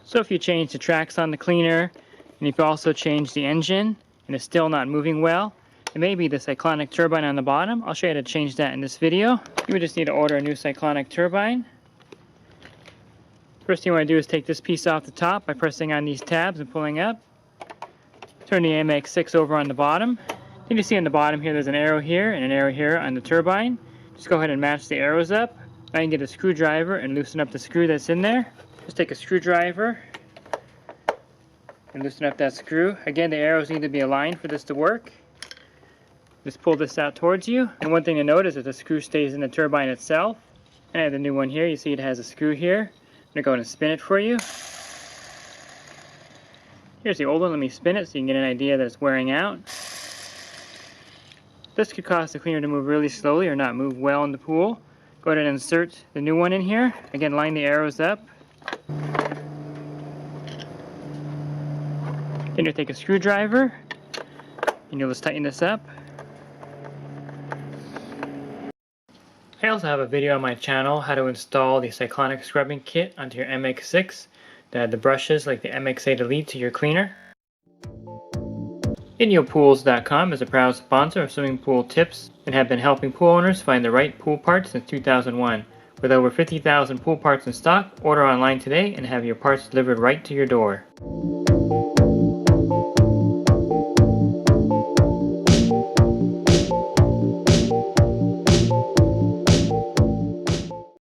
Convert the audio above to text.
So if you change the tracks on the cleaner, and if you also change the engine, and it's still not moving well, it may be the cyclonic turbine on the bottom. I'll show you how to change that in this video. You would just need to order a new cyclonic turbine. First thing you want to do is take this piece off the top by pressing on these tabs and pulling up. Turn the MX6 over on the bottom. Then you see on the bottom here there's an arrow here and an arrow here on the turbine. Just go ahead and match the arrows up. Now you can get a screwdriver and loosen up the screw that's in there. Just take a screwdriver and loosen up that screw. Again, the arrows need to be aligned for this to work. Just pull this out towards you. And one thing to note is that the screw stays in the turbine itself. And I have the new one here. You see it has a screw here. I'm going to go ahead and spin it for you. Here's the old one. Let me spin it so you can get an idea that it's wearing out. This could cause the cleaner to move really slowly or not move well in the pool. Go ahead and insert the new one in here. Again, line the arrows up. Then you'll take a screwdriver and you'll just tighten this up. I also have a video on my channel how to install the Cyclonic scrubbing kit onto your MX6 that add the brushes like the MX8 Elite to your cleaner. InyoPools.com is a proud sponsor of swimming pool tips and have been helping pool owners find the right pool parts since 2001. With over 50,000 pool parts in stock, order online today and have your parts delivered right to your door.